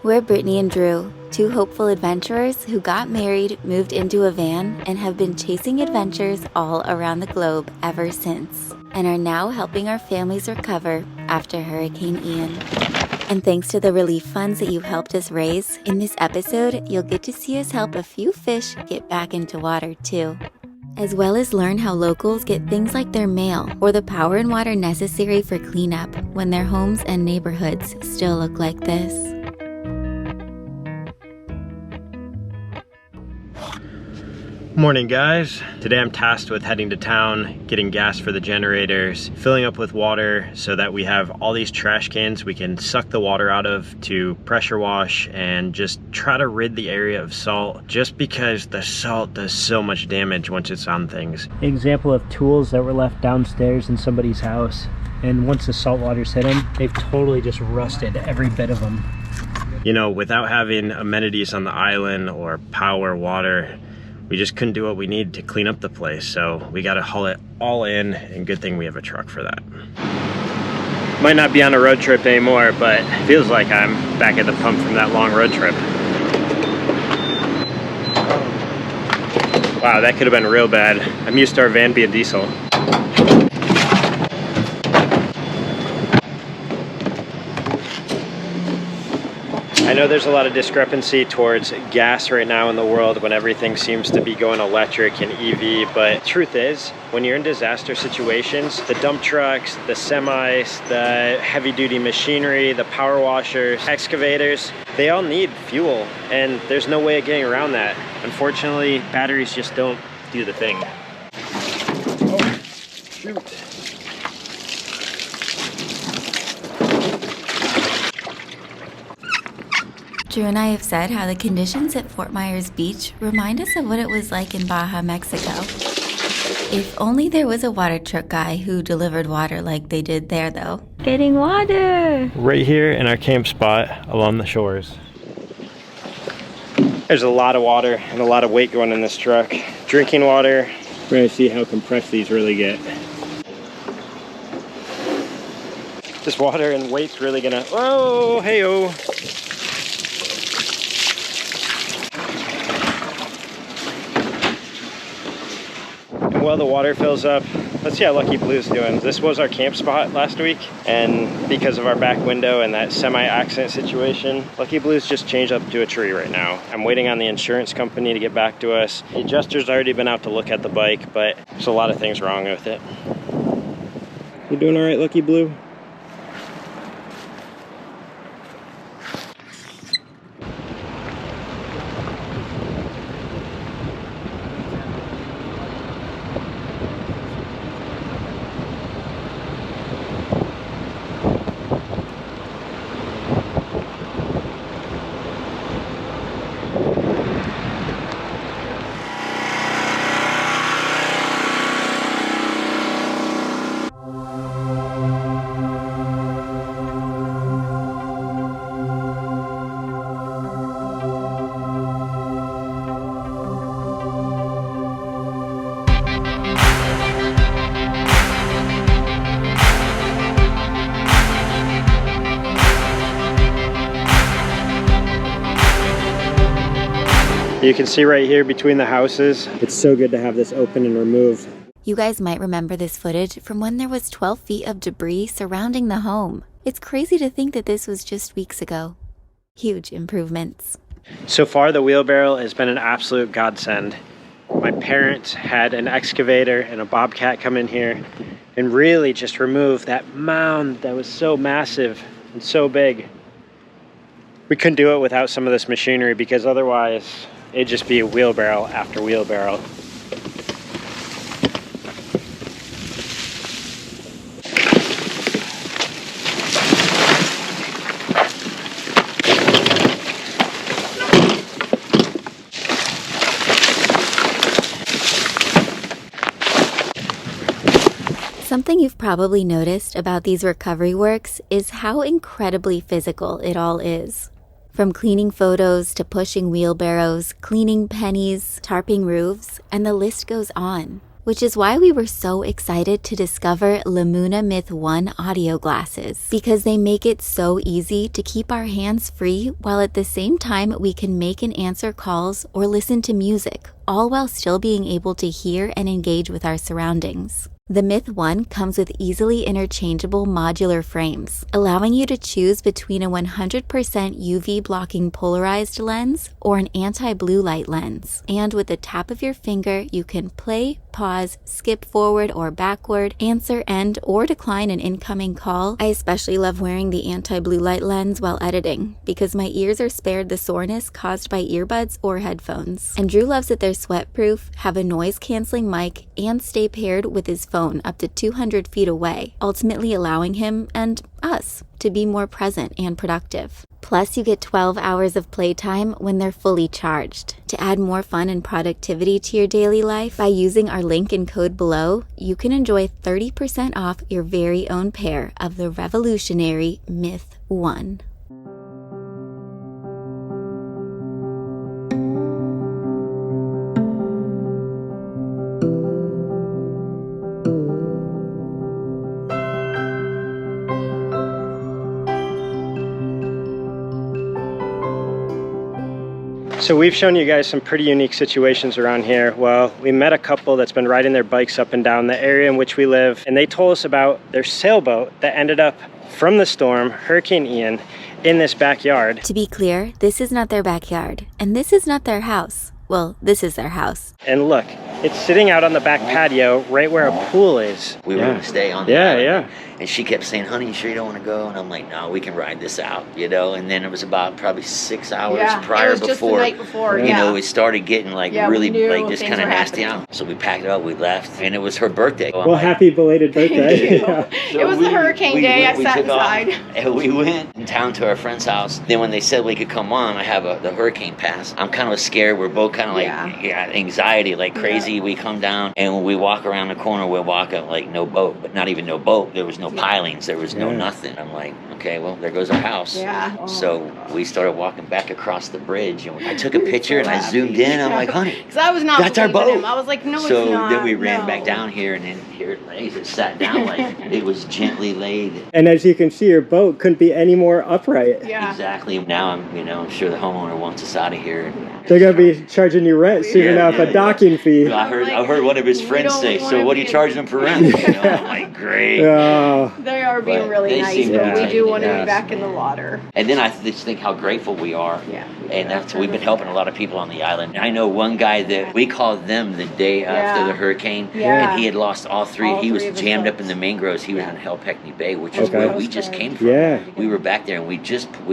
We're Brittany and Drew, two hopeful adventurers who got married, moved into a van, and have been chasing adventures all around the globe ever since, and are now helping our families recover after Hurricane Ian. And thanks to the relief funds that you helped us raise, in this episode, you'll get to see us help a few fish get back into water too, as well as learn how locals get things like their mail or the power and water necessary for cleanup when their homes and neighborhoods still look like this. Morning guys. Today I'm tasked with heading to town, getting gas for the generators, filling up with water so that we have all these trash cans we can suck the water out of to pressure wash and just try to rid the area of salt, just because the salt does so much damage once it's on things. Example of tools that were left downstairs in somebody's house, and once the salt waters hit them, they've totally just rusted, every bit of them. You know, without having amenities on the island or power, water, we just couldn't do what we need to clean up the place, so we got to haul it all in, and good thing we have a truck for that. Might not be on a road trip anymore, but it feels like I'm back at the pump from that long road trip. Wow, that could have been real bad. I'm used to our van being diesel. I know there's a lot of discrepancy towards gas right now in the world when everything seems to be going electric and EV, but truth is, when you're in disaster situations, the dump trucks, the semis, the heavy duty machinery, the power washers, excavators, they all need fuel, and there's no way of getting around that. Unfortunately, batteries just don't do the thing. Oh, shoot. Drew and I have said how the conditions at Fort Myers Beach remind us of what it was like in Baja, Mexico. If only there was a water truck guy who delivered water like they did there, though. Getting water! Right here in our camp spot along the shores. There's a lot of water and a lot of weight going in this truck. Drinking water. We're gonna see how compressed these really get. This water and weight's really gonna, oh, hey-oh. While the water fills up, let's see how Lucky Blue's doing. This was our camp spot last week, and because of our back window and that semi-accident situation, Lucky Blue's just changed up to a tree right now. I'm waiting on the insurance company to get back to us. The adjuster's already been out to look at the bike, but there's a lot of things wrong with it. You doing all right, Lucky Blue? You can see right here between the houses, it's so good to have this open and removed. You guys might remember this footage from when there was 12 feet of debris surrounding the home. It's crazy to think that this was just weeks ago. Huge improvements. So far, the wheelbarrow has been an absolute godsend. My parents had an excavator and a bobcat come in here and really just remove that mound that was so massive and so big. We couldn't do it without some of this machinery, because otherwise it'd just be wheelbarrow after wheelbarrow. Something you've probably noticed about these recovery works is how incredibly physical it all is. From cleaning photos to pushing wheelbarrows, cleaning pennies, tarping roofs, and the list goes on. which is why we were so excited to discover Lamuna Myth 1 audio glasses, because they make it so easy to keep our hands free while at the same time we can make and answer calls or listen to music, all while still being able to hear and engage with our surroundings. The Myth 1 comes with easily interchangeable modular frames, allowing you to choose between a 100% UV blocking polarized lens or an anti-blue light lens. And with the tap of your finger, you can play, pause, skip forward or backward, answer, end, or decline an incoming call. I especially love wearing the anti-blue light lens while editing because my ears are spared the soreness caused by earbuds or headphones. And Drew loves that they're sweat-proof, have a noise-canceling mic, and stay paired with his phone up to 200 feet away, ultimately allowing him and us to be more present and productive. Plus, you get 12 hours of playtime when they're fully charged. To add more fun and productivity to your daily life, by using our link and code below, you can enjoy 30% off your very own pair of the revolutionary Myth 1. So we've shown you guys some pretty unique situations around here. Well, we met a couple that's been riding their bikes up and down the area in which we live, and they told us about their sailboat that ended up from the storm, Hurricane Ian, in this backyard. To be clear, this is not their backyard, and this is not their house. Well, this is their house. And look, it's sitting out on the back patio right where a pool is. We were going to stay on the island. Yeah. And she kept saying, honey, you sure you don't want to go? And I'm like, no, we can ride this out, you know? And then it was about probably 6 hours prior it was just the night before, you know, it started getting like really like just kind of nasty happening. out. So we packed it up, we left, and it was her birthday. Well, happy belated birthday. So it was the hurricane day. I sat inside. And we went in town to our friend's house. Then when they said we could come on, I have the hurricane pass. I'm kind of scared. We're both kind of like, anxiety like crazy. We come down, and when we walk around the corner, we'll walk up like no boat, but not even no boat. There was no pilings. There was no nothing. I'm like, okay, well, there goes our house. So we started walking back across the bridge, and I took a picture and I zoomed in. I'm like, honey, because I was not that's our boat. Him. I was like, no, it's so not. Then we ran back down here, and then here it lays. It sat down like it was gently laid. And as you can see, your boat couldn't be any more upright. Exactly. Now I'm sure the homeowner wants us out of here. They're gonna be charging you rent soon enough, a docking fee. I heard one of his friends say, so what are you charging them for rent? I'm like, great. They are being really nice, but we do want to be back in the water. And then I just think how grateful we are. And that's we've been helping a lot of people on the island. I know one guy that we called them the day after the hurricane, and he had lost all three. He was jammed up in the mangroves. He was in Halpeckney Bay, which is where we just came from. We were back there, and we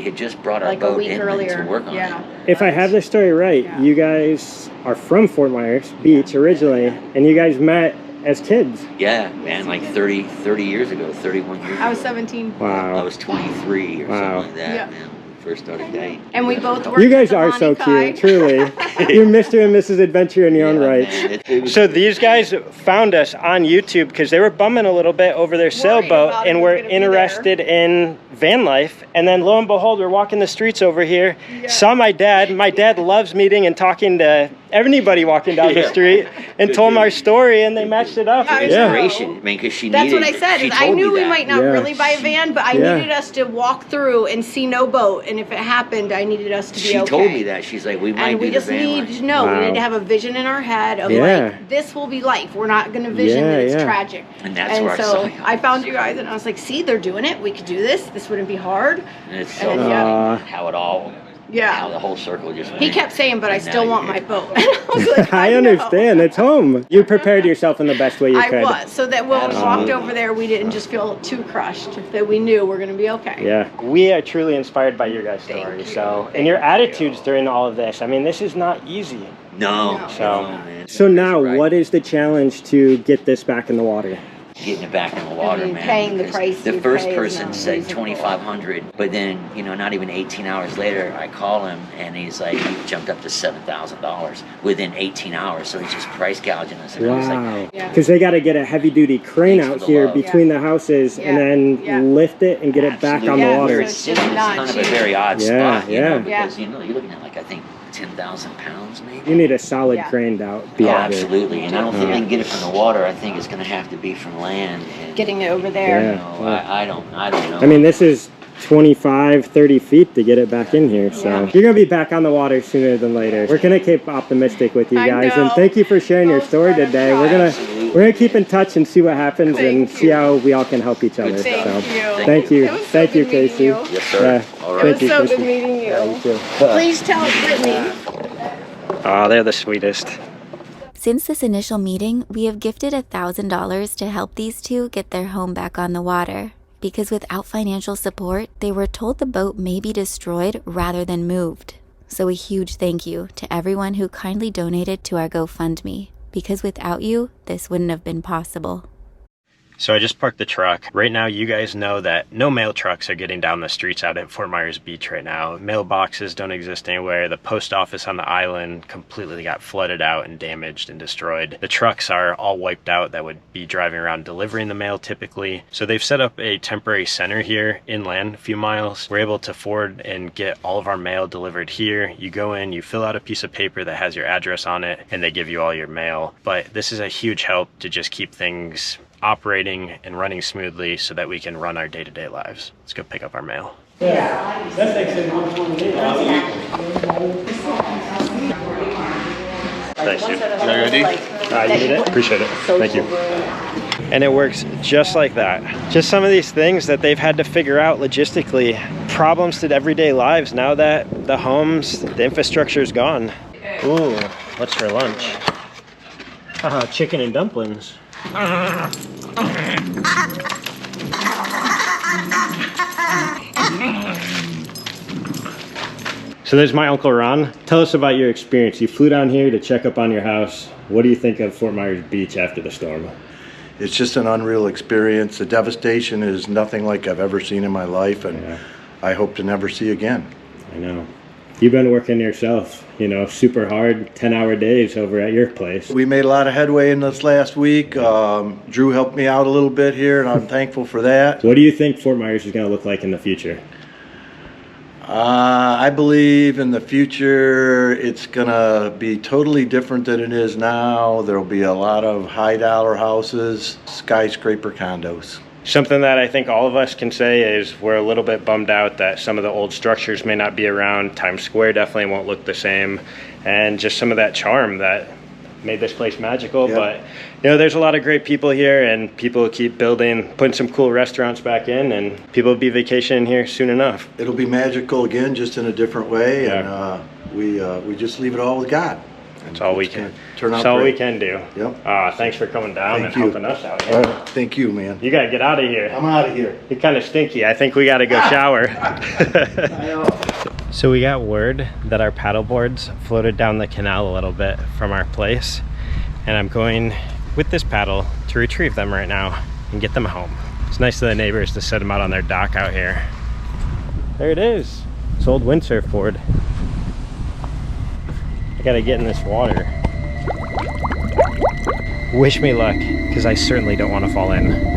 had just brought our boat in to work on it. If I have this story right, you guys are from Fort Myers Beach originally, and you guys met as kids. Yeah, man, like 30 years ago, 31 years ago. I was 17. Wow. I was 23 or something like that, man. First started dating. And we both worked. You guys are so cute, truly. You're Mr. and Mrs. Adventure in your own right. So these guys found us on YouTube because they were bumming a little bit over their sailboat and were interested in van life. And then lo and behold, we're walking the streets over here. Saw my dad. My dad loves meeting and talking to anybody walking down the street, and told them our story, and they matched it up. Inspiration, man, because she That's needed. That's what I said. Is I knew we might not really buy a van, but I needed us to walk through and see no boat. And if it happened, I needed us to be okay. She told me that. She's like, we might and we just need to know. We need to have a vision in our head of like, this will be life. We're not going to vision that it's tragic. And that's where I found you guys, and I was like, see, they're doing it. We could do this. This wouldn't be hard. And it's so how it all. How the whole circle just went. He kept saying, but I still want my boat. I was like, I understand. It's home. You prepared yourself in the best way you could. I was. So that when we walked over there, we didn't just feel too crushed. That we knew we're going to be okay. Yeah. We are truly inspired by your guys' story. And your attitudes during all of this. I mean, this is not easy. No. So now, what is the challenge to get this back in the water? Getting it back in the water, man. Paying the price. The first person said $2,500, but then not even 18 hours later, I call him and he's like, he jumped up to $7,000 within 18 hours. So he's just price gouging us. And Wow. Because they got to get a heavy-duty crane out here between the houses and then lift it and get it back on the water. It's kind of a very odd spot, because you're looking at like I think 10,000 pounds maybe. You need a solid craned out Oh, beyond it. absolutely. And I don't think they can get it from the water. I think it's going to have to be from land. And, Getting it over there. Yeah. you know, I don't know. I mean, this is 25, 30 feet to get it back in here, so you're gonna be back on the water sooner than later. We're gonna keep optimistic with you guys, and thank you for sharing your story today. We're gonna keep in touch and see what happens and see how we all can help each other. Thank you, It was so thank you, good meeting Casey. you. Yes, sir. All right. It was so good meeting you. Yeah, you too. Please tell Brittany. Oh, they're the sweetest. Since this initial meeting, we have gifted $1,000 to help these two get their home back on the water. Because without financial support, they were told the boat may be destroyed rather than moved. So a huge thank you to everyone who kindly donated to our GoFundMe. Because without you, this wouldn't have been possible. So I just parked the truck. Right now, you guys know that no mail trucks are getting down the streets out at Fort Myers Beach right now. Mailboxes don't exist anywhere. The post office on the island completely got flooded out and damaged and destroyed. The trucks are all wiped out that would be driving around delivering the mail typically. So they've set up a temporary center here inland a few miles. We're able to forward and get all of our mail delivered here. You go in, you fill out a piece of paper that has your address on it, and they give you all your mail. But this is a huge help to just keep things operating and running smoothly so that we can run our day-to-day lives. Let's go pick up our mail. Yeah, that's actually Thanks, dude. you did it? Appreciate it. Thank you. And it works just like that. Just some of these things that they've had to figure out logistically. Problems to everyday lives now that the homes, the infrastructure is gone. Ooh, what's for lunch? Haha, chicken and dumplings. So there's my Uncle Ron. Tell us about your experience. You flew down here to check up on your house. What do you think of Fort Myers Beach after the storm? It's just an unreal experience. The devastation is nothing like I've ever seen in my life, and I hope to never see again. I know. You've been working yourself, you know, super hard, 10-hour days over at your place. We made a lot of headway in this last week. Drew helped me out a little bit here, and I'm thankful for that. What do you think Fort Myers is going to look like in the future? I believe in the future it's going to be totally different than it is now. There will be a lot of high-dollar houses, skyscraper condos. Something that I think all of us can say is we're a little bit bummed out that some of the old structures may not be around. Times Square definitely won't look the same, and just some of that charm that made this place magical. Yep. But you know, there's a lot of great people here, and people keep building, putting some cool restaurants back in, and people will be vacationing here soon enough. It'll be magical again, just in a different way, and we just leave it all with God. That's all we can. Turn out That's all we great. can do. Yep. Thanks for coming down Thank and you. helping us out here. Thank you, man. You gotta get out of here. I'm out of here. You're kind of stinky. I think we gotta go shower. So we got word that our paddle boards floated down the canal a little bit from our place, and I'm going with this paddle to retrieve them right now and get them home. It's nice of the neighbors to set them out on their dock out here. There it is. It's old windsurf board. I gotta get in this water. Wish me luck, because I certainly don't want to fall in.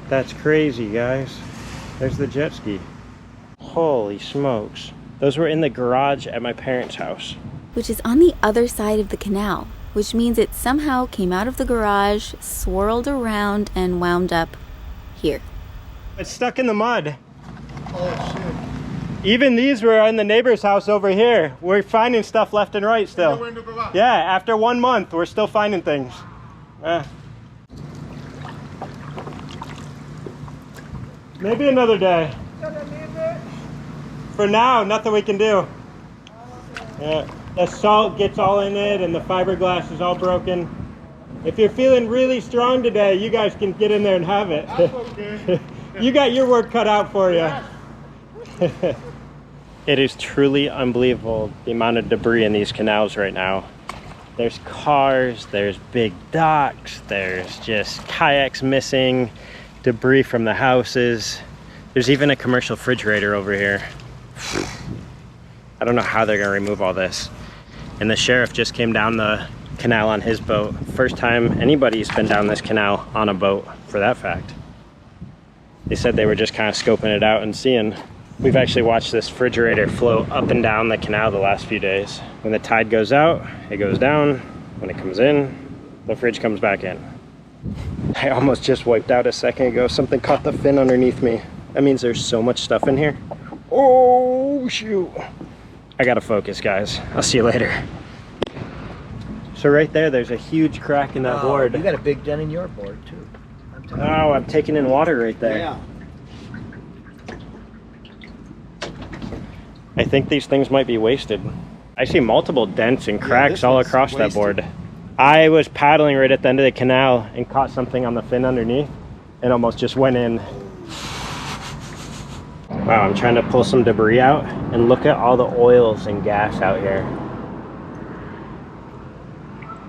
That's crazy, guys. There's the jet ski. Holy smokes. Those were in the garage at my parents' house. Which is on the other side of the canal, which means it somehow came out of the garage, swirled around, and wound up here. It's stuck in the mud. Oh, shit. Even these were in the neighbor's house over here. We're finding stuff left and right still. Yeah, after 1 month, we're still finding things. Maybe another day. For now, nothing we can do. Yeah, the salt gets all in it and the fiberglass is all broken. If you're feeling really strong today, you guys can get in there and have it. That's okay. You got your work cut out for you. It is truly unbelievable the amount of debris in these canals right now. There's cars, there's big docks, there's just kayaks missing, debris from the houses. There's even a commercial refrigerator over here. I don't know how they're gonna remove all this. And the sheriff just came down the canal on his boat. First time anybody's been down this canal on a boat, for that fact. They said they were just kind of scoping it out and seeing. We've actually watched this refrigerator float up and down the canal the last few days. When the tide goes out, it goes down. When it comes in, the fridge comes back in. I almost just wiped out a second ago. Something caught the fin underneath me. That means there's so much stuff in here. Oh, shoot. I gotta focus, guys. I'll see you later. So right there's a huge crack in that board. You got a big dent in your board, too. Oh, I'm taking in water right there. Yeah. I think these things might be wasted. I see multiple dents and cracks all across that board. I was paddling right at the end of the canal and caught something on the fin underneath and almost just went in. Wow, I'm trying to pull some debris out and look at all the oils and gas out here.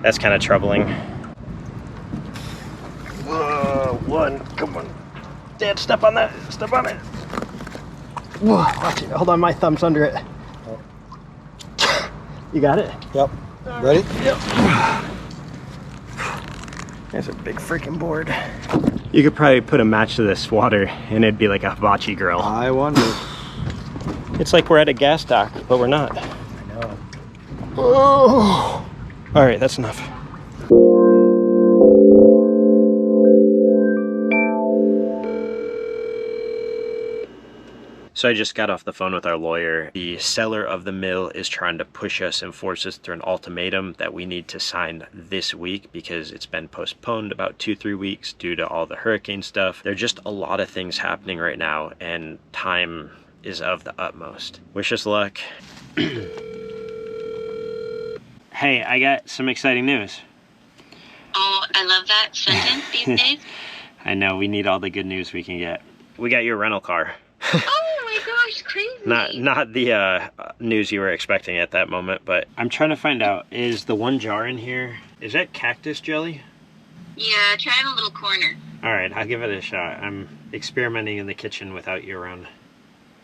That's kind of troubling. Whoa, one, come on. Dad, step on that, step on it. Whoa, watch it, hold on, my thumb's under it. You got it? Yep. Ready? Yep. There's a big freaking board. You could probably put a match to this water and it'd be like a hibachi grill. I wonder. It's like we're at a gas dock, but we're not. I know. Oh. All right, that's enough. So I just got off the phone with our lawyer. The seller of the mill is trying to push us and force us through an ultimatum that we need to sign this week because it's been postponed about 2-3 weeks due to all the hurricane stuff. There are just a lot of things happening right now and time is of the utmost. Wish us luck. Hey, I got some exciting news. Oh, I love that sentence these days. I know, we need all the good news we can get. We got your rental car. Oh my gosh, crazy. Not the news you were expecting at that moment, but I'm trying to find out, is the one jar in here, is that cactus jelly? Yeah, try in a little corner. Alright, I'll give it a shot. I'm experimenting in the kitchen without you around.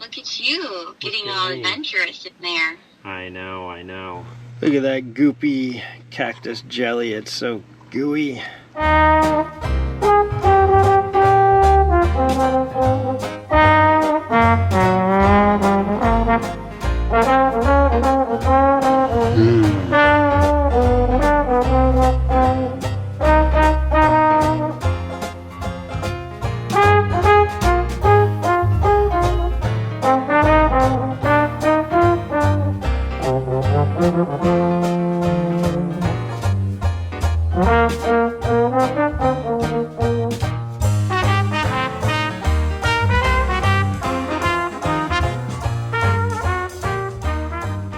Look at you, getting all adventurous in there. I know. Look at that goopy cactus jelly, it's so gooey.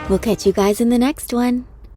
We'll catch you guys in the next one.